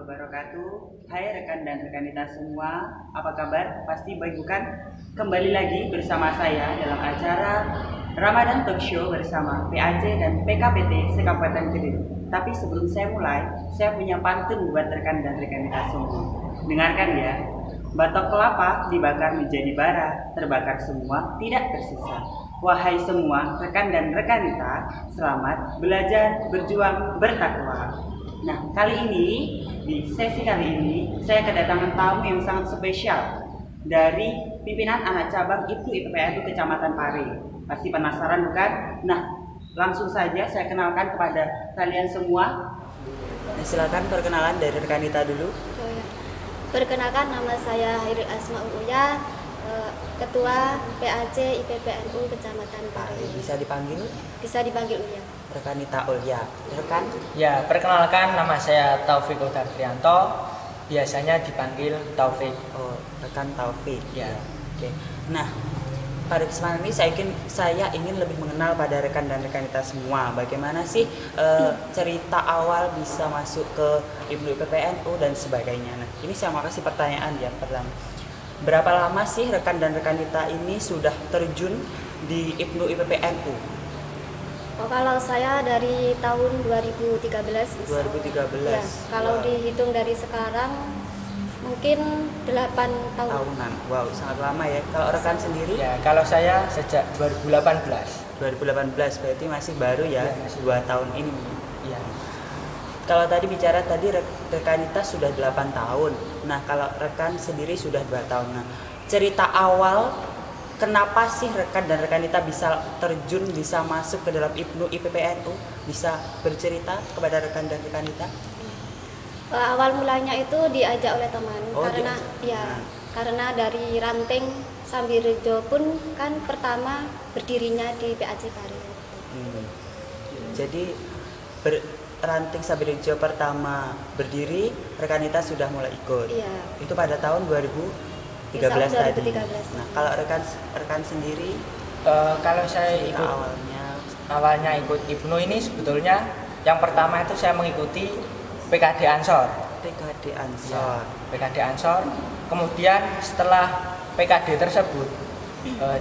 wabarakatuh. Hai rekan dan rekanita semua, apa kabar? Pasti baik bukan? Kembali lagi bersama saya dalam acara Ramadan Talk Show bersama PAC dan PKPT Sekabupaten Kediri. Tapi sebelum saya mulai, saya punya pantun buat rekan dan rekanita semua. Dengarkan ya. Batok kelapa dibakar menjadi bara, terbakar semua, tidak tersisa. Wahai semua rekan dan rekanita, selamat belajar, berjuang, bertakwa. Nah, di sesi kali ini, saya kedatangan tamu yang sangat spesial dari pimpinan anak cabang Ibnu IPPNU Kecamatan Pare. Pasti penasaran bukan? Nah, langsung saja saya kenalkan kepada kalian semua. Nah, silakan perkenalan dari rekanita dulu. Perkenalkan, nama saya Hairil Asmaul Uya, Ketua PAC IPPNU Kecamatan Pare. Bisa dipanggil? Bisa dipanggil Uya. Rekanita Ulya. Rekan? Ya, perkenalkan, nama saya Taufik Utartrianto, biasanya dipanggil Taufik. Oh, rekan Taufik. Ya. Oke. Nah, pada kesempatan ini saya ingin lebih mengenal pada rekan dan rekanita semua. Bagaimana sih cerita awal bisa masuk ke Ibnu IPPNU dan sebagainya. Nah, ini saya mau kasih pertanyaan yang pertama. Berapa lama sih rekan dan rekanita ini sudah terjun di Ibnu IPPNU? Oh, kalau saya dari tahun 2013. 2013. Ya, kalau dihitung dari sekarang mungkin 8 tahun. Tahunan. Wow, sangat lama ya. Kalau rekan sendiri? Ya, kalau saya sejak 2018. 2018 berarti masih baru ya, Ya, masih 2 tahun ini. Iya. Kalau tadi bicara rekanita sudah 8 tahun. Nah, kalau rekan sendiri sudah 2 tahun. Nah, cerita awal kenapa sih rekan dan rekanita bisa terjun, bisa masuk ke dalam Ibnu IPPNU? Bisa bercerita kepada rekan dan rekanita? Awal mulanya itu diajak oleh teman. Oh, karena diajak. karena dari ranting Sambirejo pun kan pertama berdirinya di PAC Pare. Jadi ranting Sambirejo pertama berdiri, rekanita sudah mulai ikut. Iya. Itu pada tahun 2013 tadi. 2013. Nah, kalau rekan sendiri Kalau saya cerita ikut awalnya ikut Ibnu ini sebetulnya yang pertama itu saya mengikuti PKD Ansor. PKD Ya, Ansor. PKD Ansor. Kemudian setelah PKD tersebut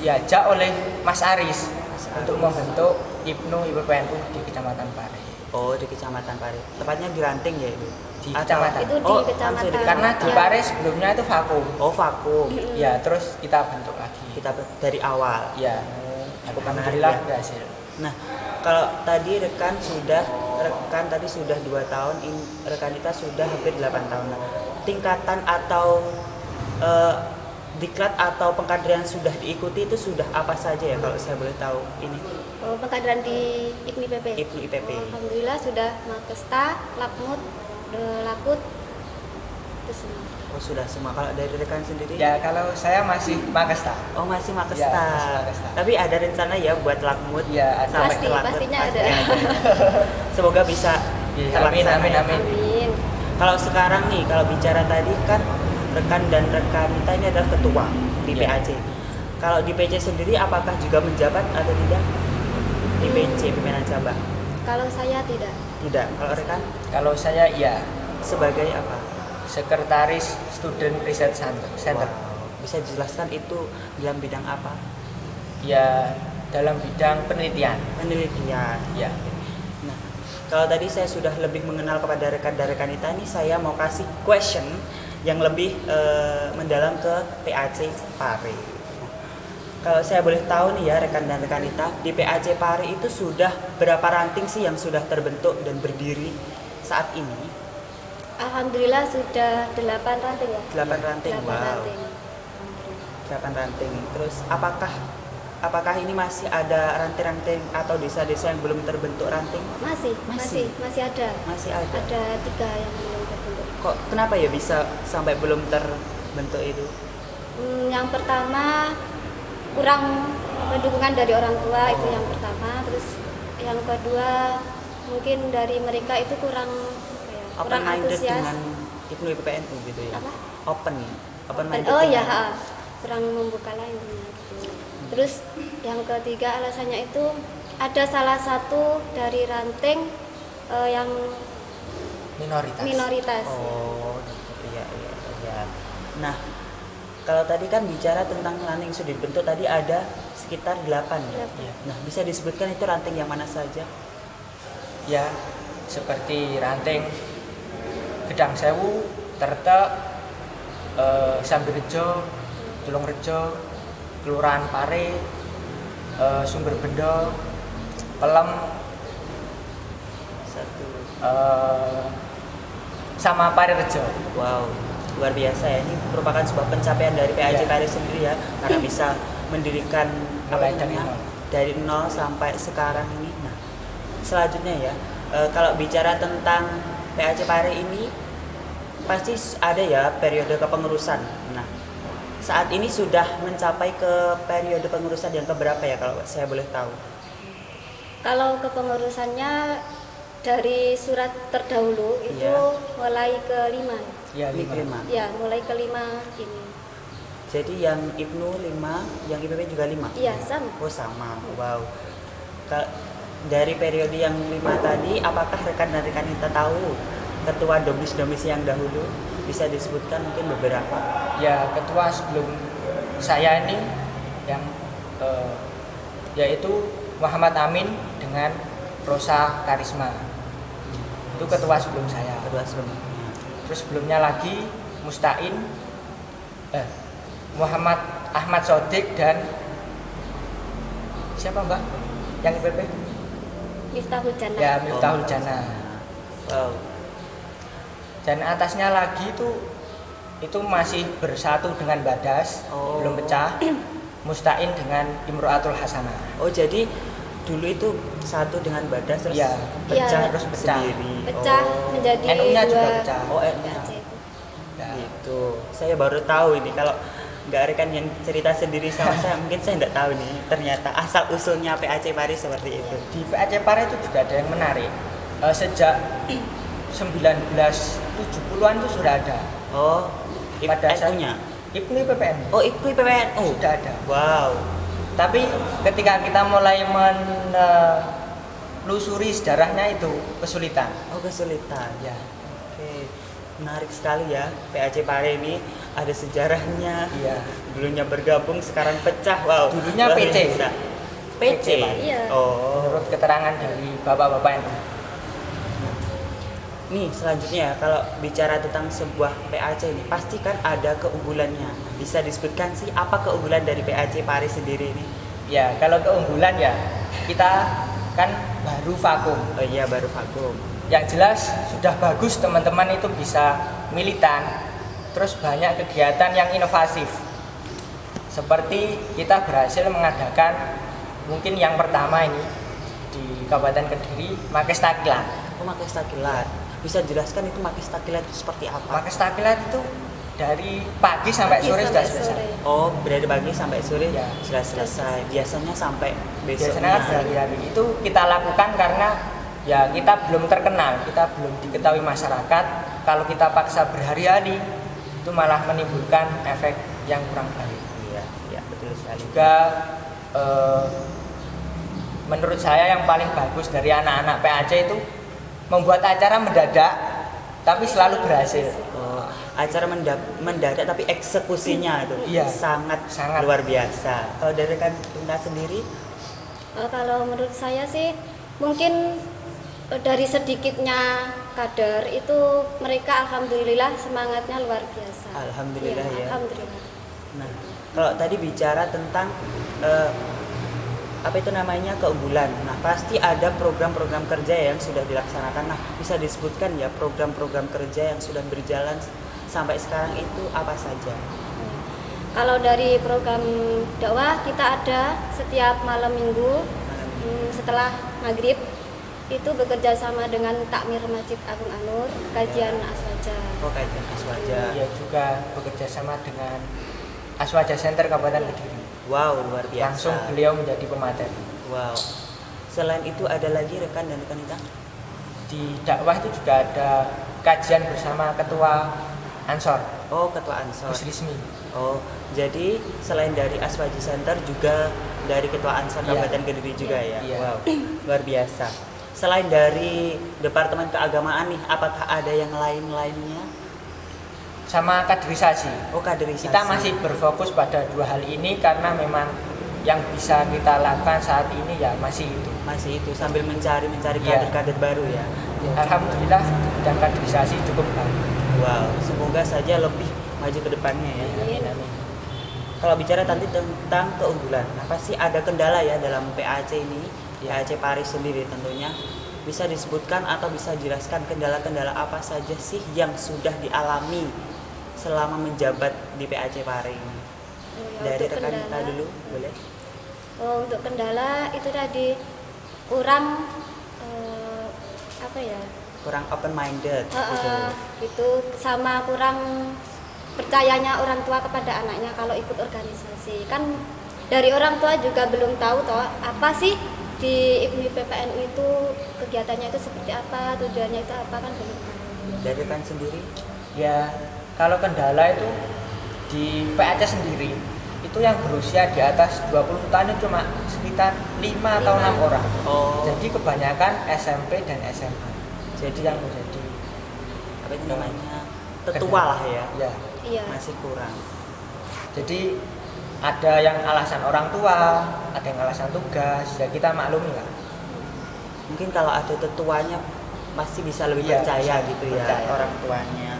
diajak oleh Mas Aris untuk membentuk Ibnu IPPNU di Kecamatan Pare. Oh, di Kecamatan Pare. Tepatnya di Ranting ya itu? Di Kecamatan. Itu di Oh, Kecamatan. langsung di Karena di Ya. Pare sebelumnya itu vakum. Oh, vakum. Ya, terus kita bentuk lagi. Kita dari awal. Ya, alhamdulillah berhasil. Nah, kalau tadi rekan tadi sudah 2 tahun, rekanita sudah hampir 8 tahun. Nah, tingkatan atau diklat atau pengkaderan sudah diikuti itu sudah apa saja ya kalau saya boleh tahu ini? Pengkaderan di Ibnu IPP. Ibnu IPP. Alhamdulillah sudah Makesta, Lakmut, Lakut, itu semua. Oh, sudah semua. Kalau dari rekan sendiri? Ya, kalau saya masih Makesta. Oh, masih Makesta. Ya, masih Makesta. Tapi ada rencana ya buat Lakmut Ya, ada. sampai ke Lakut? Pastinya ada. Semoga bisa Ya, amin, terlaksana. amin, ya. amin. Amin. Kalau sekarang nih, kalau bicara tadi kan rekan dan rekanita ini adalah ketua di Ya. PAC. Kalau di PC sendiri apakah juga menjabat atau tidak? Di PC pimpinan cabang? Kalau saya tidak. Tidak. Kalau rekan Kalau saya ya sebagai apa? Sekretaris Student Research Center. Wow. Bisa dijelaskan itu dalam bidang apa? Ya, dalam bidang penelitian. Penelitian. Ya. Nah, kalau tadi saya sudah lebih mengenal kepada rekan dan rekanita ini, saya mau kasih question yang lebih mendalam ke PAC Pare. Nah, kalau saya boleh tahu nih ya rekan dan rekanita, di PAC Pare itu sudah berapa ranting sih yang sudah terbentuk dan berdiri saat ini? Alhamdulillah sudah 8 ranting ya. 8 ranting. 8 Wow. ranting. 8 ranting. Terus apakah ini masih ada ranting-ranting atau desa-desa yang belum terbentuk ranting? Masih ada. Masih ada. Ada 3 yang belum terbentuk. Kok kenapa ya bisa sampai belum terbentuk itu? Yang pertama kurang pendukungan dari orang tua, itu yang pertama. Terus yang kedua mungkin dari mereka itu kurang Open-minded antusias. dengan Ibnu IPPNU gitu ya? Apa? Open-minded. Oh ya, dengan- kurang membuka lah intinya gitu. Terus yang ketiga alasannya itu ada salah satu dari ranting yang minoritas. Oh, iya, iya, iya. Nah, kalau tadi kan bicara tentang ranting sudah dibentuk tadi ada sekitar 8 ya. Delapan. Nah, bisa disebutkan itu ranting yang mana saja? Ya, seperti ranting Gedang Sewu, Tertek, Sambirejo, Tulungrejo, Kelurahan Pare, Sumberbendo, Pelem, Satu. sama Parirejo. Wow, luar biasa ya. Ini merupakan sebuah pencapaian dari PAJ Iya. Pare sendiri ya, karena bisa mendirikan Mulai dari nol. dari nol sampai sekarang ini. Nah, selanjutnya ya, kalau bicara tentang PAJ Pare ini pasti ada ya periode kepengurusan. Nah, saat ini sudah mencapai ke periode pengurusan yang keberapa ya kalau saya boleh tahu? Kalau kepengurusannya dari surat terdahulu itu Iya. mulai ke-5. Ya, Ini 5. kelima. Ya, mulai ke-5 ini. Jadi yang IPNU 5, yang IPP juga 5? Iya, sama. Oh sama, wow. Dari periode yang 5 tadi, apakah rekan dan rekan kita tahu ketua domis-domis yang dahulu? Bisa disebutkan mungkin beberapa? Ya, ketua sebelum saya ini yang yaitu Muhammad Amin dengan Rosa Karisma. Itu ketua sebelum saya. Ketua sebelumnya. Terus sebelumnya lagi Mustain, Muhammad Ahmad Sodik dan siapa Mbak? Yang IPP? Miftahul Jannah. Ya, Miftahul Jannah. Wow. Dan atasnya lagi itu masih bersatu dengan Badas, Oh. belum pecah. Mustain dengan Imro'atul Hasanah. Oh jadi dulu itu satu dengan Badas terus Iya. pecah Iya. terus Pecah. sendiri. Pecah Oh. menjadi NU-nya juga dua pecah. Oh, NU-nya. PAJ. Ya. Gitu. Saya baru tahu ini kalau nggak rekan yang cerita sendiri sama saya mungkin saya nggak tahu nih ternyata asal usulnya PAJ Pare seperti itu. Di PAJ Pare itu juga ada yang menarik. Sejak 1970-an itu sudah ada. Oh, Pada saat- NU-nya. IPNU IPPN Oh, IPNU PPNU. sudah ada. Wow. Tapi ketika kita mulai menelusuri sejarahnya itu kesulitan. Oh, kesulitan. Ya, Oke. Menarik sekali ya. PAJ Pare ini ada sejarahnya. iya. Dulunya bergabung, sekarang pecah. Wow. Dulunya luar PC. biasa. PC. Iya. Oh. Menurut keterangan dari bapak-bapak itu. Nih selanjutnya ya, kalau bicara tentang sebuah PAJ ini pasti kan ada keunggulannya. Bisa disebutkan sih apa keunggulan dari PAJ Pare sendiri ini? Ya, kalau keunggulan ya kita kan baru vakum. Oh iya, baru vakum. Yang jelas sudah bagus teman-teman itu bisa militan, terus banyak kegiatan yang inovatif. Seperti kita berhasil mengadakan mungkin yang pertama ini di Kabupaten Kediri, Makes Takilat. Oh, Makes Takilat. Bisa jelaskan itu Makes Takilat itu seperti apa? Makes Takilat itu dari pagi sampai Pagi sore sampai sudah selesai. sore. Oh, dari pagi sampai sore Ya. sudah selesai. Biasanya sampai Biasanya besoknya. kan berhari-hari itu kita lakukan karena ya kita belum terkenal, kita belum diketahui masyarakat. Kalau kita paksa berhari-hari itu malah menimbulkan efek yang kurang baik. Iya, iya betul sekali. Juga menurut saya yang paling bagus dari anak-anak PAJ itu membuat acara mendadak tapi selalu berhasil. Oh, acara mendadak tapi eksekusinya itu Iya. sangat Sangat. luar biasa. Kalau dari rekan Bunda sendiri, Kalau menurut saya sih mungkin dari sedikitnya kader itu mereka alhamdulillah semangatnya luar biasa. Alhamdulillah Iya, ya. Alhamdulillah. Nah, kalau tadi bicara tentang apa itu namanya keunggulan. Nah, pasti ada program-program kerja yang sudah dilaksanakan. Nah, bisa disebutkan ya program-program kerja yang sudah berjalan sampai sekarang itu apa saja? Kalau dari program dakwah kita ada setiap malam minggu setelah maghrib itu bekerja sama dengan Takmir Masjid Agung Anur, kajian aswaja. Oh, kajian aswaja. Dia juga bekerja sama dengan Aswaja Center Kabupaten Kediri. Wow, luar biasa. Langsung beliau menjadi pemateri. Wow. Selain itu ada lagi rekan dan rekan kita? Di dakwah itu juga ada kajian bersama Ketua Ansor, Oh, ketua Ansor. Gus Rismi. Oh, jadi selain dari Aswaji Center juga dari ketua Ansor Iya. Kabupaten Kediri juga ya. Iya. Wow, luar biasa. selain dari Departemen Keagamaan nih, apakah ada yang lainnya? Sama kaderisasi. Oh, kaderisasi. Kita masih berfokus pada dua hal ini karena memang yang bisa kita lakukan saat ini ya masih itu. Masih itu sambil mencari Iya. kader-kader baru ya. Alhamdulillah dan kaderisasi cukup baik. Wow, semoga saja lebih maju ke depannya ya. Amin, amin. Kalau bicara tadi tentang keunggulan, apa sih ada kendala ya dalam PAC ini? PAC Paris sendiri tentunya. Bisa disebutkan atau bisa jelaskan kendala-kendala apa saja sih yang sudah dialami selama menjabat di PAC Paris ini? Dari untuk rekan kita kendala. dulu, boleh? Untuk kendala itu tadi kurang apa ya? Kurang open minded gitu. Itu sama kurang percayanya orang tua kepada anaknya kalau ikut organisasi. Kan dari orang tua juga belum tahu toh apa sih di IPMI PPNU itu kegiatannya itu seperti apa, tujuannya itu apa, kan belum tahu. Dari rekan sendiri? Ya, kalau kendala itu di PAC sendiri itu yang berusia di atas 20 tahun itu cuma sekitar 5 atau 6 orang. Oh, Jadi kebanyakan SMP dan SMA. Jadi yang menjadi apa itu namanya? Tetua lah ya. ya. Iya. Masih kurang. Jadi ada yang alasan orang tua, ada yang alasan tugas, ya kita maklumi lah. Mungkin kalau ada tetuanya masih bisa lebih Iya, percaya bisa gitu percaya. ya orang tuanya.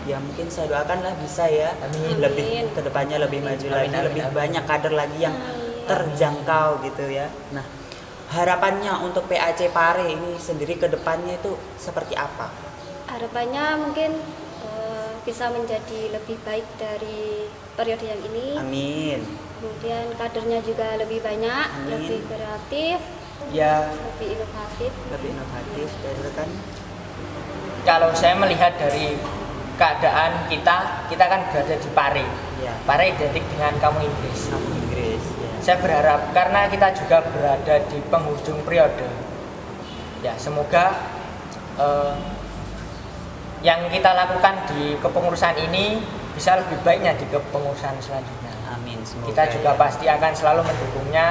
Ya mungkin saya doakan lah bisa ya. Amin. Lebih kedepannya lebih maju Amin, lagi, amin, lebih amin. banyak kader lagi yang Amin. terjangkau gitu ya. Nah, harapannya untuk PAC Pare ini sendiri kedepannya itu seperti apa? Harapannya mungkin bisa menjadi lebih baik dari periode yang ini. Amin. Kemudian kadernya juga lebih banyak, Amin. lebih kreatif, Ya, lebih inovatif. Lebih inovatif dari rekan. kalau saya melihat dari keadaan kita kan berada di Pare. Ya. Pare identik dengan kamu Inggris. Kamu Inggris ya. Saya berharap karena kita juga berada di penghujung periode. Ya, semoga yang kita lakukan di kepengurusan ini bisa lebih baiknya di kepengurusan selanjutnya. Amin. Semoga Kita juga ya. pasti akan selalu mendukungnya.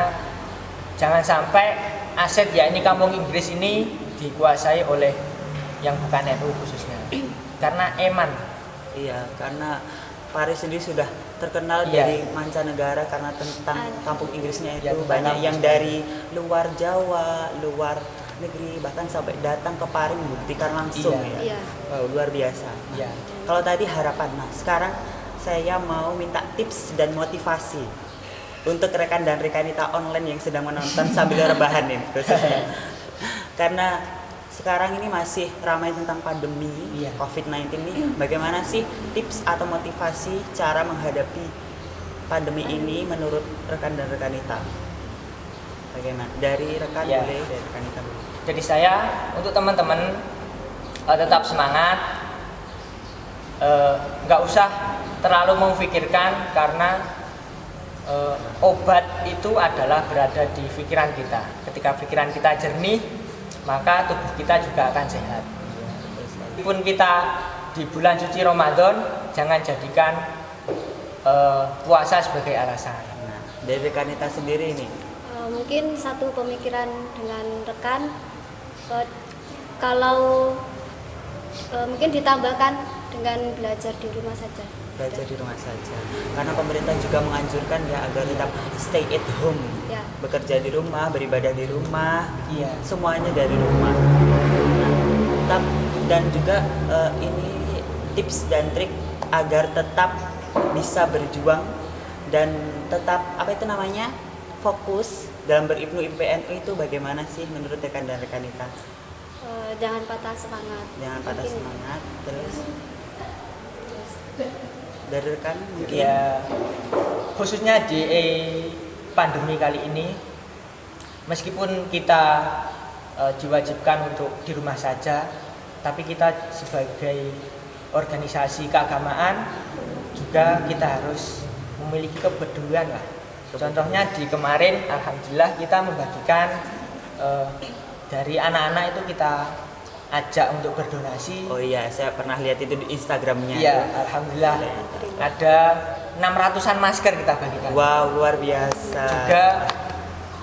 Jangan sampai aset ya ini kampung Inggris ini dikuasai oleh yang bukan NU khususnya. Karena eman. Iya, karena Paris sendiri sudah terkenal Iya. dari mancanegara karena tentang kampung Inggrisnya itu Ya, tentang banyak kampung yang dari luar Jawa, luar negeri bahkan sampai datang ke Paris membuktikan langsung Iya. ya. Iya. Wow, luar biasa. Nah, Ya. kalau tadi harapan, nah sekarang saya mau minta tips dan motivasi untuk rekan dan rekanita online yang sedang menonton sambil rebahan nih khususnya. Karena sekarang ini masih ramai tentang pandemi Iya. COVID-19 nih. Bagaimana sih tips atau motivasi cara menghadapi pandemi ini menurut rekan dan rekanita? Bagaimana? Dari rekan Iya. boleh, dari rekanita boleh. Jadi saya untuk teman-teman tetap semangat, nggak usah terlalu memikirkan karena obat itu adalah berada di pikiran kita. Ketika pikiran kita jernih, maka tubuh kita juga akan sehat. Meskipun kita di bulan suci Ramadan, jangan jadikan puasa sebagai alasan. Nah, dari rekanita sendiri ini, Mungkin satu pemikiran dengan rekan, kalau mungkin ditambahkan dengan belajar di rumah saja. belajar di rumah saja. Karena pemerintah juga menganjurkan ya agar tetap stay at home. Ya. Bekerja di rumah, beribadah di rumah, Iya. semuanya dari rumah. Nah, dan juga ini tips dan trik agar tetap bisa berjuang dan tetap apa itu namanya fokus dalam beribnu IPNU itu bagaimana sih menurut rekan dan rekanita? Jangan patah semangat. Jangan patah Mungkin semangat. Terus dari rekan mungkin Ya, khususnya di pandemi kali ini, meskipun kita diwajibkan untuk di rumah saja, tapi kita sebagai organisasi keagamaan juga kita harus memiliki kepedulian lah. Contohnya di kemarin, alhamdulillah kita membagikan dari anak-anak itu kita ajak untuk berdonasi. oh iya, saya pernah lihat itu di Instagramnya. Iya, itu. alhamdulillah ada 600-an masker kita bagikan. Wow, luar biasa. Juga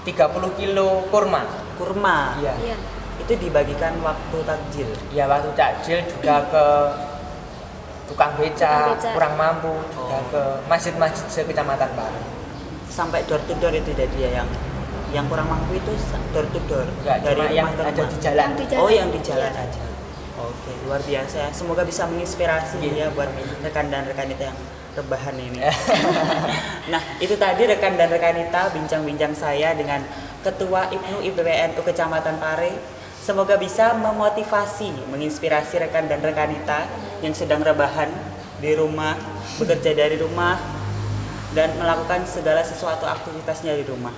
30 kilo kurma. Kurma. Iya. Iya. itu dibagikan waktu takjil. Ya waktu takjil juga ke tukang beca, Tukang beca. kurang mampu, juga Oh. ke masjid-masjid sekecamatan Pare. Sampai door to door itu jadi ya yang kurang mampu itu door to door Enggak, dari cuma yang rumah ke ada rumah. di jalan. Yang di jalan. Oh, yang di jalan Iya. aja. Oke, luar biasa ya. Semoga bisa menginspirasi Iya. ya buat rekan dan rekanita yang rebahan ini. Nah, itu tadi rekan dan rekanita bincang-bincang saya dengan Ketua IPNU IPWNU Kecamatan Pare. Semoga bisa memotivasi, menginspirasi rekan dan rekanita yang sedang rebahan di rumah, bekerja dari rumah, dan melakukan segala sesuatu aktivitasnya di rumah.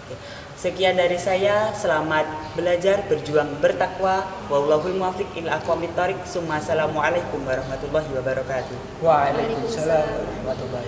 Oke. Sekian dari saya, selamat belajar, berjuang, bertakwa. Wallahul muwaffiq ila aqwamit thoriq. Assalamualaikum warahmatullahi wabarakatuh. Waalaikumsalam warahmatullahi